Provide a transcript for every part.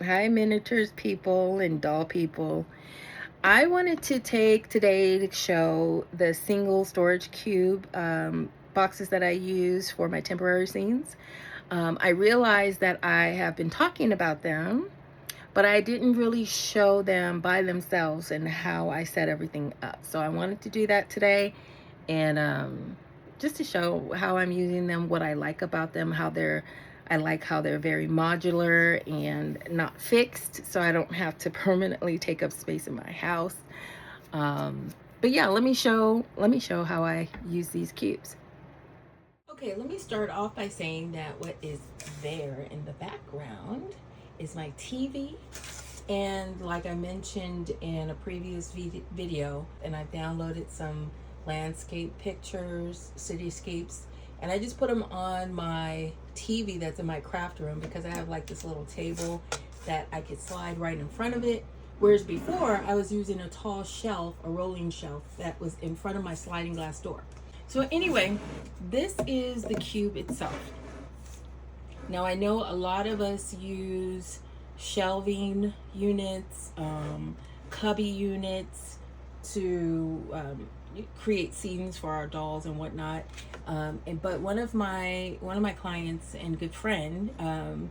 Hi, miniatures people and doll people. I wanted to take today to show the single storage cube boxes that I use for my temporary scenes. I realized that I have been talking about them, but I didn't really show them by themselves and how I set everything up. So I wanted to do that today and just to show how I'm using them, what I like about them, I like how they're very modular and not fixed, so I don't have to permanently take up space in my house. Um, but yeah, let me show how I use these cubes. Okay, let me start off by saying that what is there in the background is my TV. And like I mentioned in a previous video, and I've downloaded some landscape pictures, cityscapes, and I just put them on my TV that's in my craft room because I have like this little table that I could slide right in front of it. Whereas before I was using a tall shelf, a rolling shelf that was in front of my sliding glass door. So anyway, this is the cube itself. Now I know a lot of us use shelving units, cubby units to create scenes for our dolls and whatnot. But one of my clients and good friend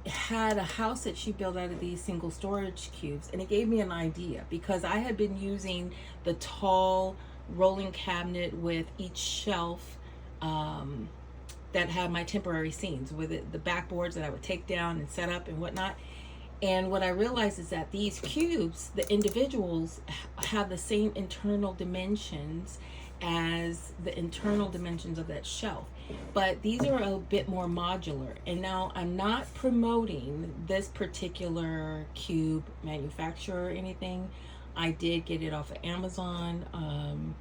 had a house that she built out of these single storage cubes, and it gave me an idea because I had been using the tall rolling cabinet with each shelf that had my temporary scenes with it, the backboards that I would take down and set up and whatnot. And what I realized is that these cubes, the individuals, have the same internal dimensions as the internal dimensions of that shelf. But these are a bit more modular. And now I'm not promoting this particular cube manufacturer or anything. I did get it off of Amazon.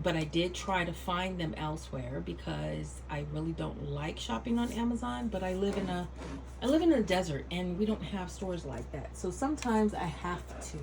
But I did try to find them elsewhere because I really don't like shopping on Amazon. But I live in a desert and we don't have stores like that. So sometimes I have to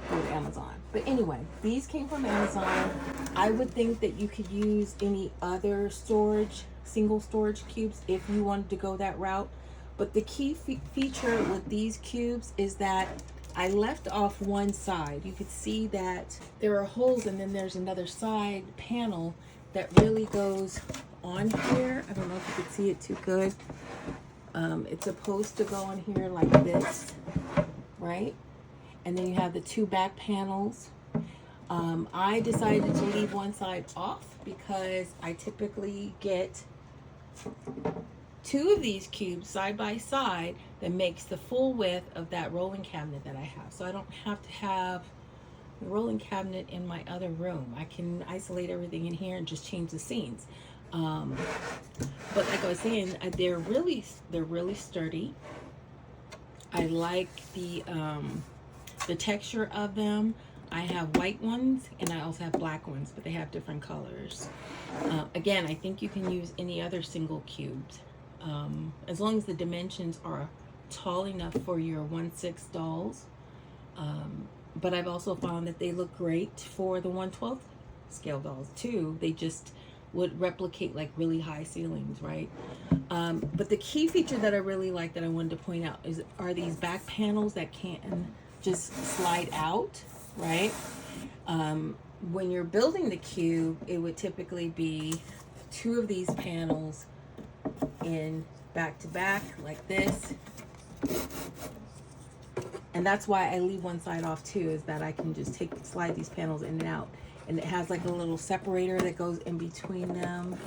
go to Amazon. But anyway, these came from Amazon. I would think that you could use any other single storage cubes if you wanted to go that route. But the key feature with these cubes is that I left off one side. You could see that there are holes, and then there's another side panel that really goes on here. I don't know if you could see it too good. It's supposed to go on here like this, right? And then you have the two back panels. I decided to leave one side off because I typically get two of these cubes side by side that makes the full width of that rolling cabinet that I have. So I don't have to have the rolling cabinet in my other room. I can isolate everything in here and just change the scenes. But like I was saying, they're really sturdy. I like the texture of them. I have white ones and I also have black ones, but they have different colors. Again, I think you can use any other single cubes. As long as the dimensions are tall enough for your 1/6 dolls. But I've also found that they look great for the 1/12 scale dolls too. They just would replicate like really high ceilings, right? But the key feature that I really like that I wanted to point out are these back panels that can just slide out, right? When you're building the cube, it would typically be two of these panels in back to back like this, and that's why I leave one side off too, is that I can just slide these panels in and out, and it has like a little separator that goes in between them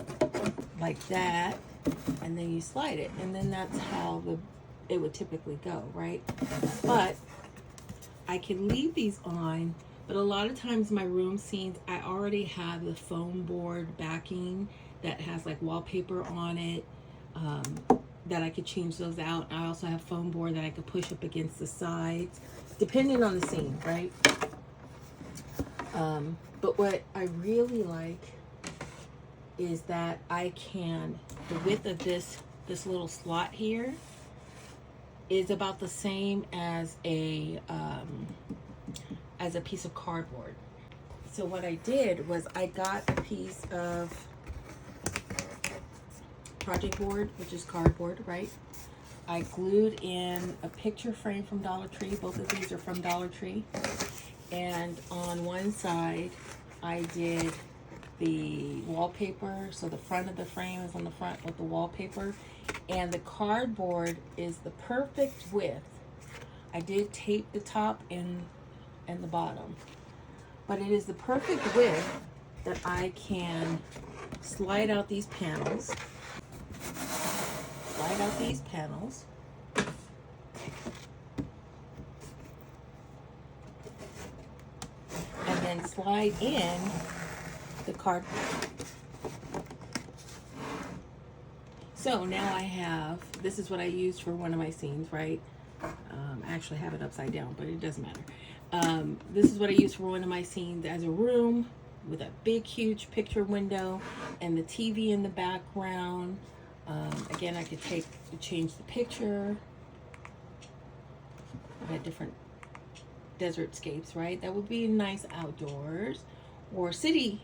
like that, and then you slide it, and then that's how it would typically go, right? But I can leave these on, but a lot of times my room scenes, I already have the foam board backing that has like wallpaper on it, that I could change those out. I also have foam board that I could push up against the sides, depending on the scene, right? But what I really like is that the width of this little slot here is about the same as a piece of cardboard. So what I did was I got a piece of project board, which is cardboard, right? I glued in a picture frame from Dollar Tree. Both of these are from Dollar Tree. And on one side, I did the wallpaper. So the front of the frame is on the front with the wallpaper. And the cardboard is the perfect width. I did tape the top and the bottom. But it is the perfect width that I can slide out these panels. Slide out these panels. And then slide in the cardboard. So now I have, this is what I used for one of my scenes, right? I actually have it upside down, but it doesn't matter. This is what I used for one of my scenes as a room with a big, huge picture window and the TV in the background. Again, I could change the picture. I had different desert scapes, right? That would be nice outdoors or city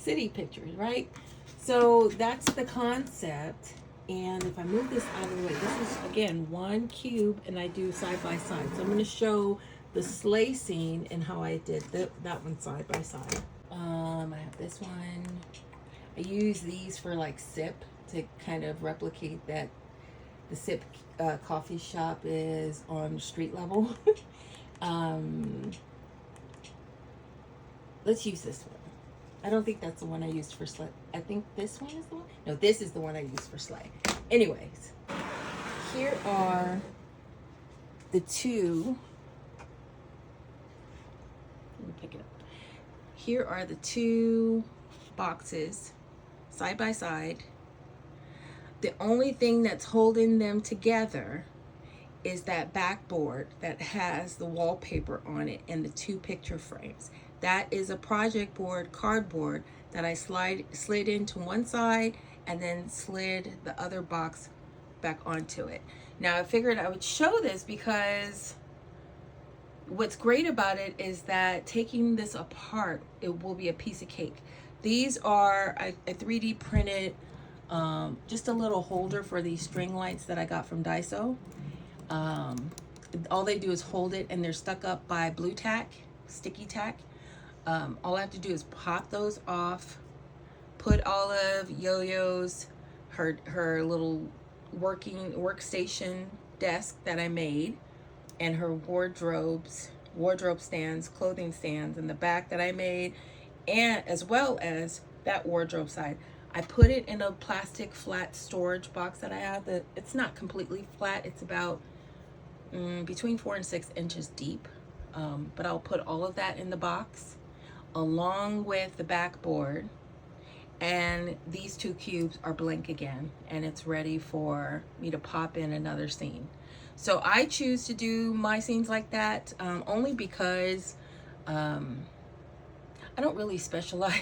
pictures, right? So that's the concept. And if I move this out of the way, this is again one cube and I do side by side. So I'm going to show the sleigh scene and how I did that one side by side. I have this one. I use these for like sip to kind of replicate that the sip coffee shop is on street level. Let's use this one. I don't think that's the one I used for sleigh. I think this one is the one. No, this is the one I used for sleigh. Anyways, here are the two. Let me pick it up. Here are the two boxes side by side. The only thing that's holding them together is that backboard that has the wallpaper on it and the two picture frames. That is a project board cardboard that I slid into one side and then slid the other box back onto it. Now I figured I would show this because what's great about it is that taking this apart, it will be a piece of cake. These are a 3D printed just a little holder for these string lights that I got from Daiso. All they do is hold it and they're stuck up by blue tack, sticky tack. All I have to do is pop those off, put Olive, Yo-Yo's, her little workstation desk that I made, and her wardrobe stands, clothing stands in the back that I made, and as well as that wardrobe side. I put it in a plastic flat storage box that I have. It's not completely flat. It's about between 4 and 6 inches deep. But I'll put all of that in the box along with the backboard. And these two cubes are blank again, and it's ready for me to pop in another scene. So I choose to do my scenes like that only because I don't really specialize.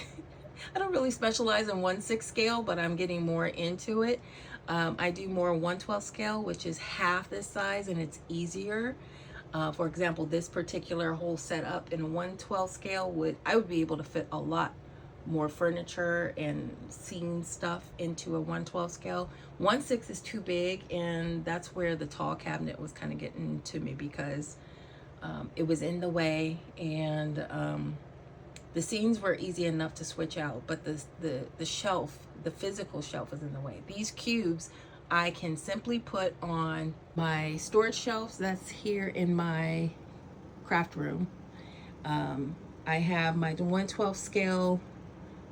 I don't really specialize in 1/6 scale, but I'm getting more into it. I do more 1/12 scale, which is half this size, and it's easier. For example, this particular whole setup in 1/12 scale I would be able to fit a lot more furniture and scene stuff into a 1/12 scale. 1/6 is too big, and that's where the tall cabinet was kind of getting to me because it was in the way, and the scenes were easy enough to switch out, but the shelf, the physical shelf, is in the way. These cubes I can simply put on my storage shelves that's here in my craft room. I have my 1/12 scale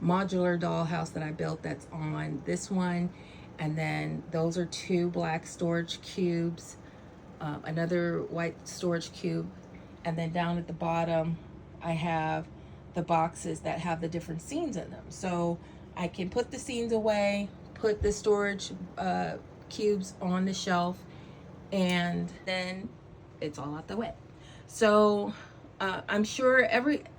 modular dollhouse that I built that's on this one, and then those are two black storage cubes, another white storage cube, and then down at the bottom I have the boxes that have the different scenes in them. So I can put the scenes away, put the storage cubes on the shelf, and then it's all out the way. So I'm sure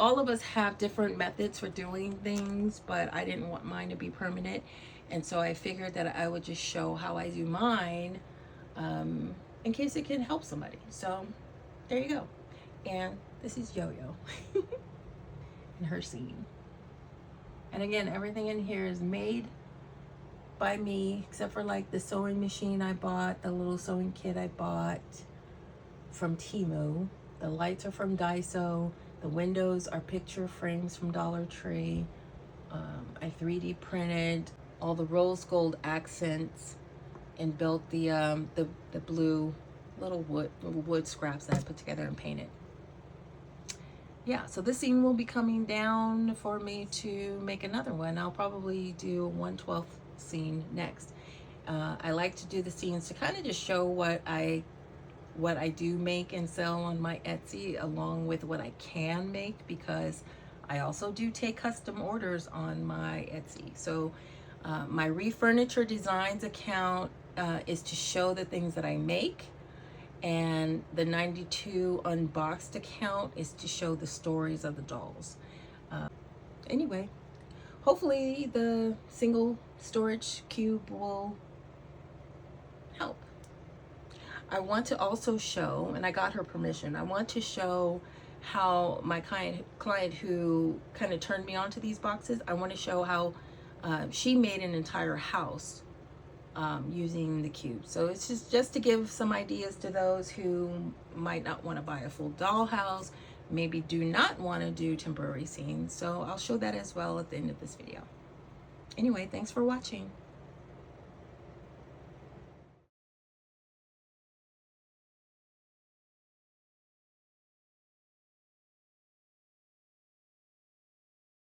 all of us have different methods for doing things, but I didn't want mine to be permanent, and so I figured that I would just show how I do mine in case it can help somebody. So there you go. And this is Yo-Yo in her scene. And again, everything in here is made by me, except for like the sewing machine I bought, the little sewing kit I bought from Temu. The lights are from Daiso. The windows are picture frames from Dollar Tree. I 3D printed all the rose gold accents and built the blue little wood scraps that I put together and painted. Yeah, so this scene will be coming down for me to make another one. I'll probably do a 1/12 scene next. I like to do the scenes to kind of just show what I do make and sell on my Etsy, along with what I can make, because I also do take custom orders on my Etsy. So my Refurniture Designs account is to show the things that I make, and the 92 Unboxed account is to show the stories of the dolls. Anyway, hopefully the single storage cube will help. I want to also show, and I got her permission, I want to show how my client who kind of turned me on to these boxes, I want to show how she made an entire house using the cube. So it's just to give some ideas to those who might not want to buy a full dollhouse, maybe do not want to do temporary scenes. So I'll show that as well at the end of this video. Anyway, thanks for watching.